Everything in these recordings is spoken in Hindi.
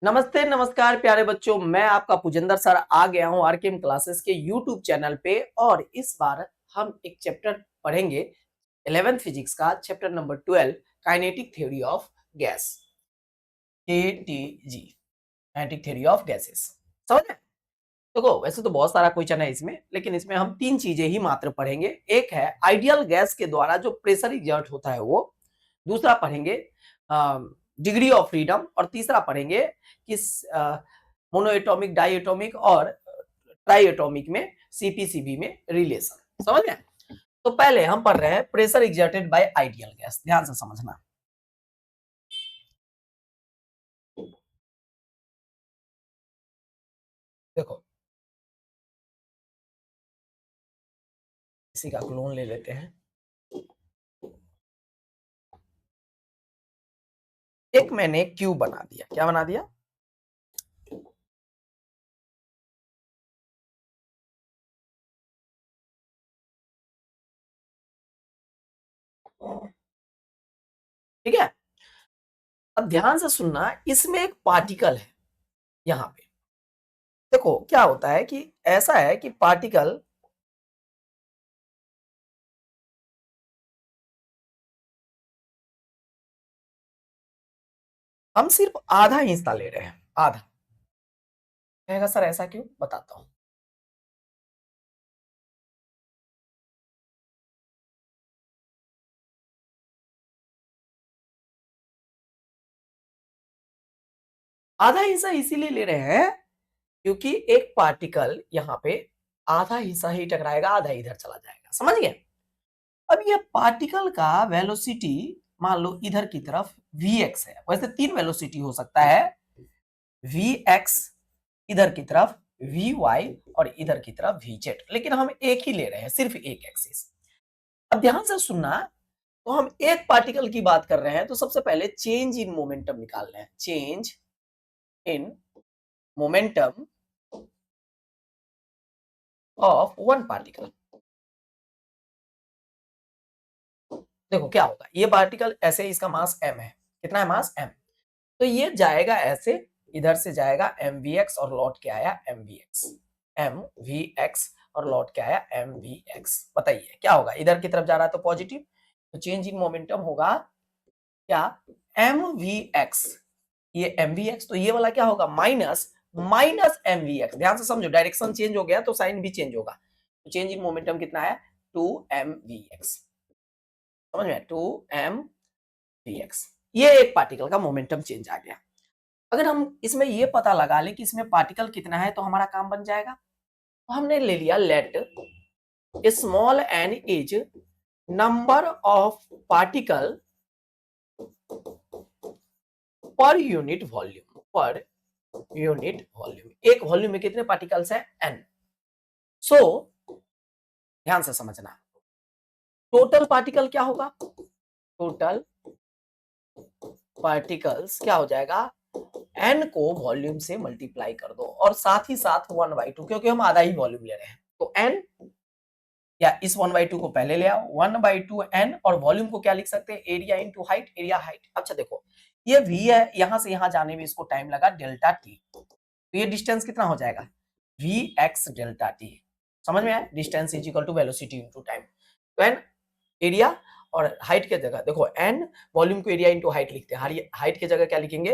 नमस्ते नमस्कार प्यारे बच्चों, मैं आपका पुजेंद्र सर आ गया हूं आरकेएम क्लासेस के यूट्यूब चैनल पे। और इस बार हम एक चैप्टर पढ़ेंगे 11th फिजिक्स का chapter number 12 kinetic theory of gas, KTG, kinetic theory of gases. समझ में? देखो वैसे तो बहुत सारा क्वेश्चन है इसमें, लेकिन इसमें हम तीन चीजें ही मात्र पढ़ेंगे। एक है आइडियल गैस के द्वारा जो प्रेशर एग्जर्ट होता है वो, दूसरा पढ़ेंगे डिग्री ऑफ फ्रीडम, और तीसरा पढ़ेंगे कि मोनो एटॉमिक, डाई एटॉमिक और ट्राई एटॉमिक में सीपीसीबी में रिलेशन। समझ में? तो पहले हम पढ़ रहे हैं pressure exerted by ideal gas. ध्यान से समझना। देखो इसी का क्लोन ले लेते हैं। एक मैंने क्यूब बना दिया। क्या बना दिया? ठीक है। अब ध्यान से सुनना, इसमें एक पार्टिकल है यहां पे। देखो क्या होता है कि ऐसा है कि पार्टिकल हम सिर्फ आधा हिस्सा ले रहे हैं, आधा। कहेगा सर ऐसा क्यों? बताता हूं। आधा हिस्सा इसीलिए ले रहे हैं क्योंकि एक पार्टिकल यहाँ पे आधा हिस्सा ही टकराएगा, आधा इधर चला जाएगा। समझ गए? अब ये पार्टिकल का वेलोसिटी मान लो इधर की तरफ vx है। वैसे तीन वेलोसिटी हो सकता है, vx इधर की तरफ, vy और इधर की तरफ vz, लेकिन हम एक ही ले रहे हैं, सिर्फ एक एक्सिस। अब ध्यान से सुनना, तो हम एक पार्टिकल की बात कर रहे हैं, तो सबसे पहले चेंज इन मोमेंटम निकाल रहे हैं। Change in momentum of one particle. देखो क्या होगा, ये पार्टिकल ऐसे, इसका मास m है। कितना है मास? m। तो ये जाएगा ऐसे, इधर से जाएगा mvx और लौट के आया mvx, mvx और लौट के आया mvx। बताइए क्या होगा? इधर की तरफ जा रहा है तो पॉजिटिव, तो चेंज इन मोमेंटम होगा क्या? mvx। ये mvx, तो ये वाला क्या होगा? Minus minus mvx। ध्यान से समझो, डायरेक्शन चेंज हो गया तो साइन भी चेंज होगा। तो चेंज इन मोमेंटम कितना है? 2mvx। समझ में? 2mvx। ये एक पार्टिकल का मोमेंटम चेंज आ गया। अगर हम इसमें ये पता लगा लें कि इसमें पार्टिकल कितना है, तो हमारा काम बन जाएगा। तो हमने ले लिया let small N is number of particle per unit volume. Per unit volume, एक वॉल्यूम में कितने पार्टिकल्स हैं? एन। सो ध्यान से समझना, टोटल पार्टिकल क्या होगा? टोटल पार्टिकल्स क्या हो जाएगा? एन को वॉल्यूम से मल्टीप्लाई कर दो, और साथ ही साथ 1/2, क्योंकि हम आधा ही वॉल्यूम ले रहे हैं। तो एन, या इस 1/2 को पहले ले आओ, 1/2 एन, और वॉल्यूम को क्या लिख सकते हैं? Area into height, area height. अच्छा देखो, ये वी है, यहां से यहां जाने में इसको टाइम लगा डेल्टा टी, तो ये डिस्टेंस कितना हो जाएगा? V X delta T. समझ में आया? Distance is equal to velocity into time. तो एन एरिया, और हाइट के जगह देखो एन वॉल्यूम को एरिया इंटू हाइट लिखते हैं, हाइट के जगह क्या लिखेंगे?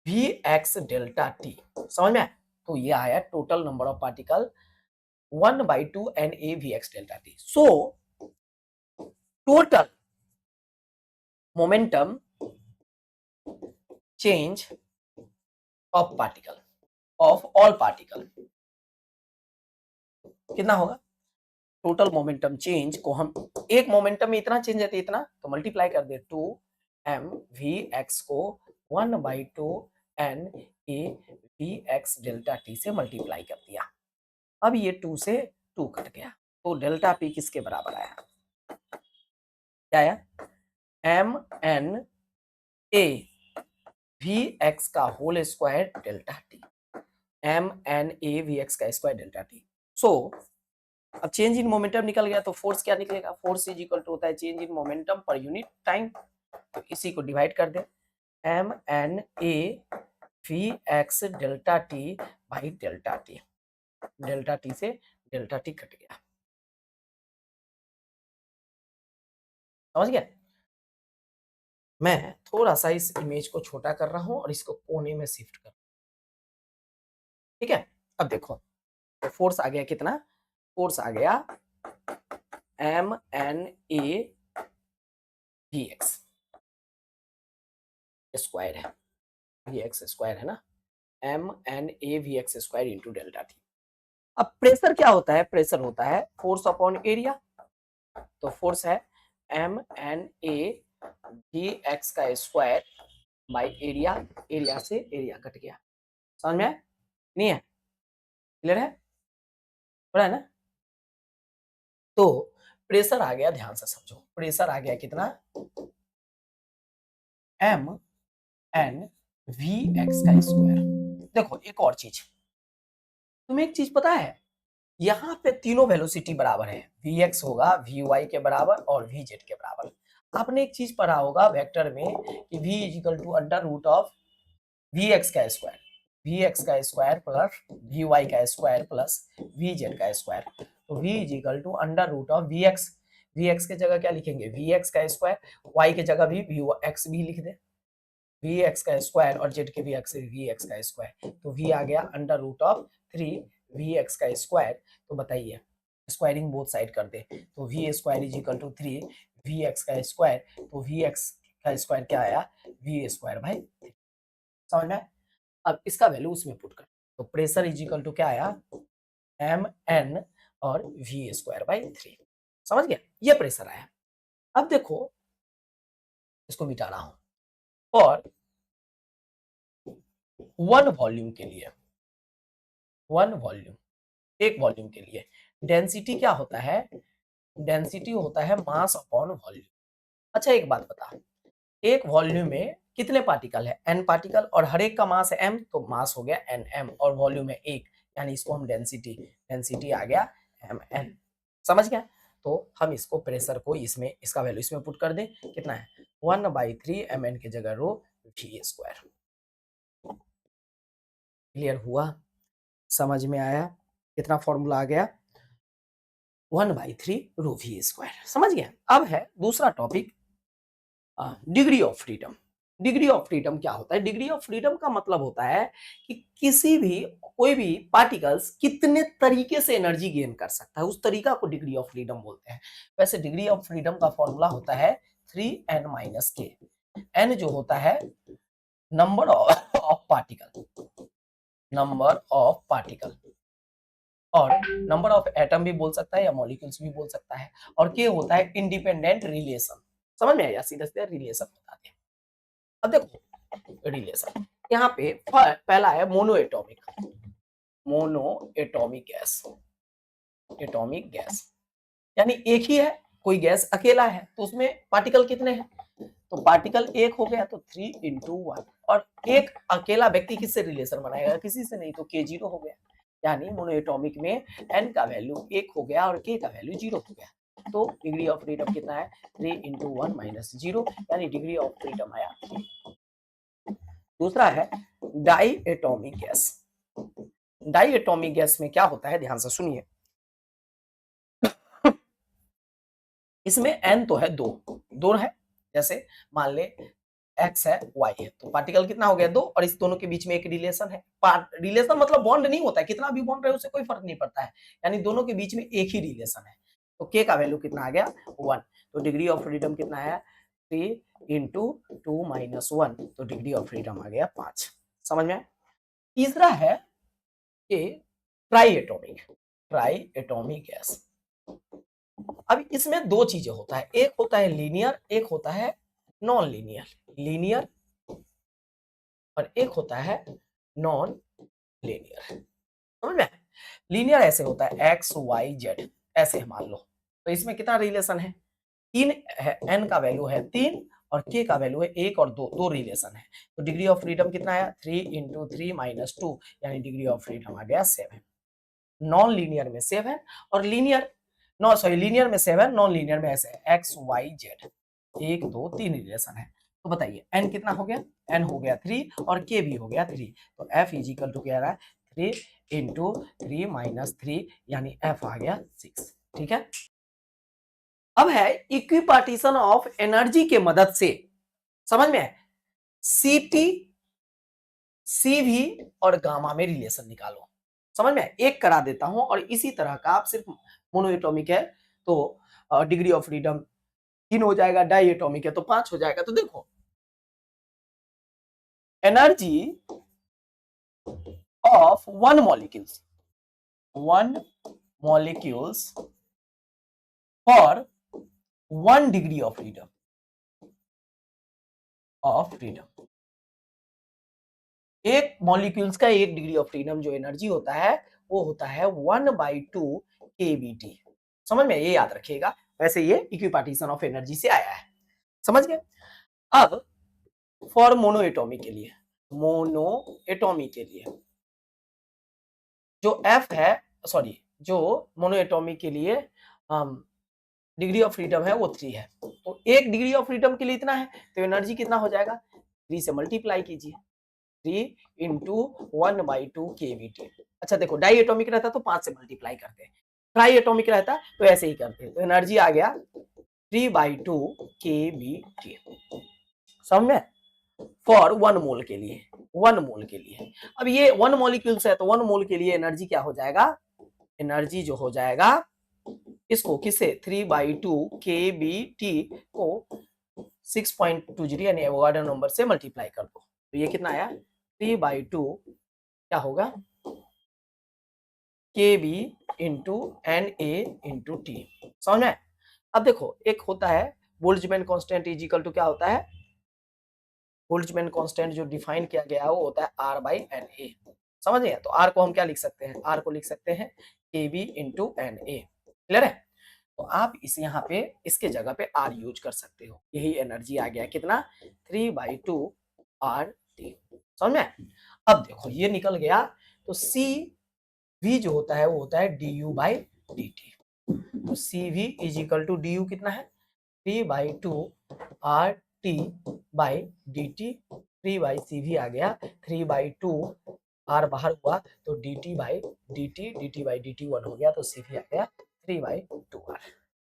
V X delta T. समझ में आया? तो ये आया total number of particle 1/2 N A V X delta T. So total momentum change of particle, of all particle, कितना होगा? टोटल मोमेंटम चेंज को हम, एक मोमेंटम में इतना चेंज है तो इतना, तो मल्टीप्लाई कर दे 2mvx को 1/2 N A V X delta T से मल्टीप्लाई कर दिया। अब ये 2 से 2 कट गया, तो डेल्टा पी किसके बराबर आया? क्या आया? M N A V X का whole square delta T, M N A V X का स्क्वायर डेल्टा टी। सो अब चेंज इन मोमेंटम निकल गया, तो फोर्स क्या निकलेगा? फोर्स इज इक्वल टू होता है change in momentum per unit time. तो इसी को डिवाइड कर दे, M N A V X delta T by delta T, delta T से डेल्टा टी कट गया, समझ गया। मैं थोड़ा सा इस इमेज को छोटा कर रहा हूं और इसको कोने में शिफ्ट कर, ठीक है। अब देखो तो फोर्स आ गया कितना, फोर्स आ गया M N A V X square है, वी एक्स स्क्वायर है ना, M N A V X square into delta T. अब प्रेशर क्या होता है, प्रेशर होता है फोर्स अपॉन एरिया, तो फोर्स है M N A V X का स्क्वायर बाई एरिया, एरिया से एरिया कट गया, समझ में आया? नहीं है, क्लियर है, पता है ना। तो प्रेशर आ गया, ध्यान से समझो, प्रेशर आ गया कितना, एम एन वी एक्स का स्क्वायर। देखो एक और चीज, तुम्हें एक चीज पता है, यहाँ पे तीनों वेलोसिटी बराबर है, वी एक्स होगा वी वाई के बराबर और वी जेड के बराबर। आपने एक चीज पढ़ा होगा वेक्टर में कि v is equal to under root of V X का स्क्वायर, वी एक्स का स्क्वायर प्लस वी वाई का स्क्वायर प्लस वी जेड का स्क्वायर, तो v is equal to under root of V X, V X के जगह क्या लिखेंगे, वी एक्स का स्क्वायर, वाई के जगह भी वी एक्स भी लिख दे, वी एक्स का स्क्वायर और जेड के भी एक्स वी एक्स का स्क्वायर, तो v आ गया under root of 3 V X का स्क्वायर। तो बताइए स्क्वायरिंग बोथ साइड कर दे, तो V square is equal to 3 V X का स्क्वायर, तो वी एक्स का स्क्वायर क्या आया, वी स्क्वायर भाई, समझ में आया? अब इसका वैल्यू उसमें पुट कर, तो प्रेशर इज इक्वल टू क्या आया, एम एन और वी स्क्वायर बाई 3, समझ गया, ये प्रेशर आया। अब देखो इसको मिटा रहा हूं, और वन वॉल्यूम के लिए, वन वॉल्यूम, एक वॉल्यूम के लिए डेंसिटी क्या होता है, डेंसिटी होता है मास अपॉन वॉल्यूम। अच्छा एक बात बता, एक वॉल्यूम में कितने पार्टिकल है, एन पार्टिकल, और हर एक का मास है एम, तो मास हो गया एन एम, और वॉल्यूम है एक, यानी इसको हम डेंसिटी, डेंसिटी आ गया एम एन, समझ गया। तो हम इसको प्रेशर को इसमें, इसका वैल्यू इसमें पुट कर दें, कितना है 1/3 एम एन की जगह रो वी स्क्वायर। क्लियर हुआ, समझ में आया, कितना फॉर्मूला आ गया 1/3 रो वी स्क्वायर, समझ गया। अब है दूसरा topic, degree of freedom. Degree of freedom क्या होता है, डिग्री ऑफ फ्रीडम का मतलब होता है कि किसी भी, कोई भी पार्टिकल्स कितने तरीके से एनर्जी गेन कर सकता है, उस तरीका को डिग्री ऑफ फ्रीडम बोलते हैं। वैसे डिग्री ऑफ फ्रीडम का फॉर्मूला होता है 3n-k, n जो होता है number of particle, number of particle, और नंबर ऑफ एटम भी बोल सकता है या मॉलिक्यूल्स भी बोल सकता है, और के होता है इंडिपेंडेंट रिलेशन, समझ में आया, सीधे सीधे रिलेशन बताते हैं। अब देखो रिलेशन, यहाँ पे पहला है mono atomic, mono atomic gas, atomic gas यानी एक ही है, कोई गैस अकेला है तो उसमें पार्टिकल कितने हैं, तो पार्टिकल एक हो गया तो 3 × 1, और एक अकेला व्यक्ति किससे रिलेशन बनाएगा, किसी से नहीं, तो के जीरो हो गया, यानी मोनो एटॉमिक में एन का वैल्यू 1 हो गया और के का वैल्यू 0 हो गया, तो डिग्री ऑफ फ्रीडम कितना है 3 × 1 - 0, यानी डिग्री ऑफ फ्रीडम आया 3। दूसरा है diatomic gas, diatomic gas में क्या होता है, ध्यान से सुनिए, इसमें एन तो है दो, दो है, जैसे मान ले एक्स है वाई है, तो पार्टिकल कितना हो गया 2, और इस दोनों के बीच में एक रिलेशन है, रिलेशन मतलब बॉन्ड नहीं होता है, कितना भी बॉन्ड रहे उससे कोई फर्क नहीं पड़ता है, यानी दोनों के बीच में एक ही रिलेशन है, तो के का वैल्यू कितना आ गया 1, तो डिग्री ऑफ फ्रीडम कितना है 3 × 2 - 1, तो डिग्री ऑफ फ्रीडम आ गया 5, समझ में। तीसरा है कि try atomic, try atomic gas. अब इसमें दो चीजें होता है, एक होता है लीनियर, एक होता है नॉन लीनियर, लीनियर और एक होता है नॉन लीनियर, समझ में। लीनियर ऐसे होता है एक्स वाई जेड, ऐसे मान लो, तो इसमें कितना रिलेशन है 3 है, एन का वैल्यू है 3 और के का वैल्यू है 1 और 2, दो रिलेशन है, तो डिग्री ऑफ फ्रीडम कितना आया 3 × 3 - 2, यानी डिग्री ऑफ फ्रीडम आ गया 7। नॉन लीनियर में 7 और लीनियर, नो सॉरी लीनियर में 7, नॉन लीनियर में ऐसे है एक्स वाई जेड, 1 2 3 रिलेशन है, तो बताइए n कितना हो गया, n हो गया 3 और k भी हो गया 3, तो f इज इक्वल टू क्या आ रहा है 3 इंटू 3 माइनस 3, यानी f आ गया 6। ठीक है, अब है इक्विपार्टीशन ऑफ एनर्जी के मदद से, समझ में है, सीटी सीवी और गामा में रिलेशन निकालो। समझ में है, एक करा देता हूं और इसी तरह का आप सिर्फ मोनोएटॉमिक है तो डिग्री ऑफ फ्रीडम 3 हो जाएगा, डाई एटॉमिक है तो 5 हो जाएगा। तो देखो energy of one molecules for 1 degree of freedom, एक मॉलिक्यूल्स का 1 डिग्री ऑफ फ्रीडम जो एनर्जी होता है वो होता है 1/2 kBT। समझ में, ये याद रखिएगा। वैसे ये इक्विपार्टीशन ऑफ एनर्जी से आया है, समझ गए। अब फॉर मोनोएटॉमिक के लिए जो F है, सॉरी, जो मोनोएटॉमिक के लिए डिग्री ऑफ फ्रीडम है वो 3 है, तो 1 डिग्री ऑफ फ्रीडम के लिए इतना है, तो एनर्जी कितना हो जाएगा, 3 से मल्टीप्लाई कीजिए, 3 इंटू 1/2 kBT। अच्छा देखो, डाई एटॉमिक रहता तो 5 से मल्टीप्लाई करते हैं, ट्राई एटॉमिक रहता तो ऐसे ही करते हैं, तो एनर्जी आ गया 3/2 kBT। समझ में, फॉर 1 मोल के लिए, 1 मोल के लिए। अब ये 1 मॉलिक्यूल्स है तो 1 मोल के लिए एनर्जी क्या हो जाएगा, एनर्जी जो हो जाएगा इसको किससे 3/2 kBT को 6.20 यानी एवोगाड्रो नंबर से मल्टीप्लाई कर दो, तो ये कितना आया 3/2 क्या होगा kB into NA into T। समझ में। अब देखो एक होता है Boltzmann constant is equal to क्या होता है, बोल्ट्जमैन कांस्टेंट जो डिफाइन किया गया है वो होता है R/NA। समझ गए, तो R को हम क्या लिख सकते हैं, R को लिख सकते हैं kB इंटू NA। क्लियर है, तो आप इस यहाँ पे इसके जगह पे R यूज कर सकते हो, यही एनर्जी आ गया कितना 3/2 RT। समझ में। अब देखो ये निकल गया, तो CV जो होता है वो होता है du/dt, तो CV is equal to du कितना है 3/2 RT/dt, 3/CV आ गया 3/2 R बाहर हुआ तो dt/dt, dt/dt 1 हो गया, तो CV आ गया 3/2R।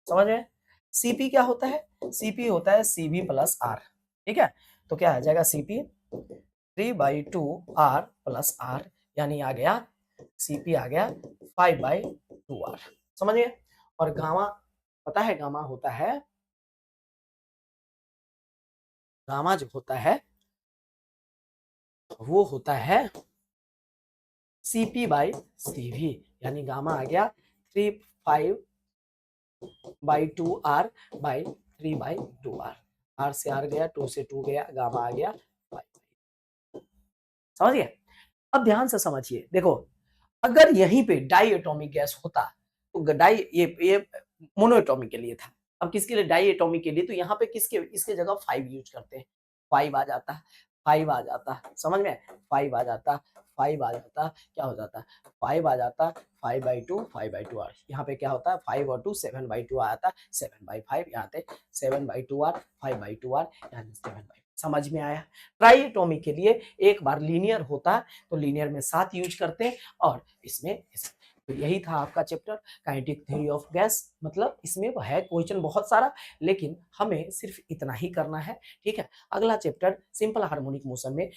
समझ में। CP क्या होता है, CP होता है CV प्लस R। ठीक है, तो क्या आ जाएगा CP 3/2 R प्लस R, यानी आ गया CP आ गया 5/2R। समझिए। और गामा पता है, गामा होता है, गामा जो होता है वो होता है CP/CV, यानी गामा आ गया 3/5/2R बाई 3/2R। R से R गया, 2 से 2 गया, गामा आ गया 5। समझिए। अब ध्यान से समझिए, देखो अगर यहीं पे डाई एटॉमिक गैस होता तो डाई ये मोनोएटॉमिक के लिए था, अब किसके लिए डाई एटॉमिक के लिए, तो यहाँ पे किसके इसके जगह 5 यूज करते हैं, 5 आ जाता, 5 आ जाता, समझ में 5 आ जाता, 5 आ जाता, क्या हो जाता 5 आ जाता 5/2 5/2 R, यहाँ पे क्या होता है 5 और 2 7/2 आ जाता, 7/5 यहाँ पे 7/2 R 5/2 R यानी 7/5। समझ में आया। ट्राई एटॉमिक के लिए एक बार लीनियर होता तो लीनियर में 7 यूज करते और इसमें तो यही था आपका chapter kinetic theory of gas. मतलब इसमें है क्वेश्चन बहुत सारा, लेकिन हमें सिर्फ इतना ही करना है। ठीक है, अगला चैप्टर सिंपल हार्मोनिक मोशन में